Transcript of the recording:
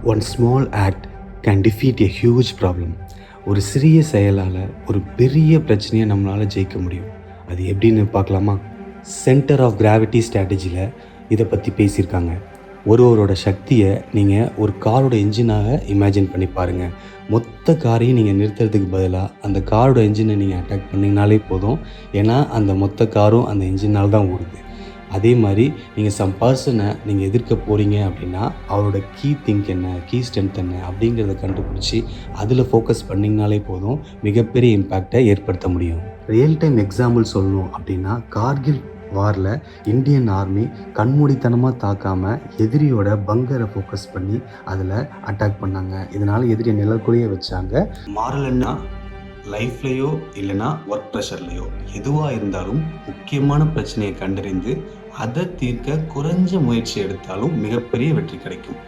One small act can defeat a huge problem. ஒரு சிறிய செயலால் ஒரு பெரிய பிரச்சனையை நம்மளால் ஜெயிக்க முடியும். அது எப்படின்னு பார்க்கலாமா? சென்டர் ஆஃப் கிராவிட்டி ஸ்ட்ராட்டஜியில் இதை பற்றி பேசியிருக்காங்க. ஒருவரோட சக்தியை நீங்கள் ஒரு காரோட என்ஜினாக இமேஜின் பண்ணி பாருங்கள். மொத்த காரையும் நீங்கள் நிறுத்துறதுக்கு பதிலாக அந்த காரோட என்ஜினை நீங்கள் அட்டாக் பண்ணிங்கனாலே போதும். ஏன்னா அந்த மொத்த காரும் அந்த என்ஜினால் தான் ஓடுது. அதே மாதிரி நீங்கள் சம் பர்சனை நீங்கள் எதிர்க்க போகிறீங்க அப்படின்னா அவரோட கீ திங்க் என்ன, கீ ஸ்ட்ரென்த் என்ன அப்படிங்கிறத கண்டுபிடிச்சி அதில் ஃபோக்கஸ் பண்ணிங்கனாலே போதும், மிகப்பெரிய இம்பேக்டை ஏற்படுத்த முடியும். ரியல் டைம் எக்ஸாம்பிள் சொல்லணும் அப்படின்னா, கார்கில் வாரில் இந்தியன் ஆர்மி கண்மூடித்தனமாக தாக்காமல் எதிரியோட பங்கரை ஃபோக்கஸ் பண்ணி அதில் அட்டாக் பண்ணாங்க. இதனால் எதிரியை நிழற்குறைய வச்சாங்க. மாறலன்னா லைஃப்லையோ இல்லைனா ஒர்க் ப்ரெஷர்லையோ எதுவாக இருந்தாலும் முக்கியமான பிரச்சனையை கண்டறிந்து அதை தீர்க்க குறைஞ்ச முயற்சி எடுத்தாலும் மிகப்பெரிய வெற்றி கிடைக்கும்.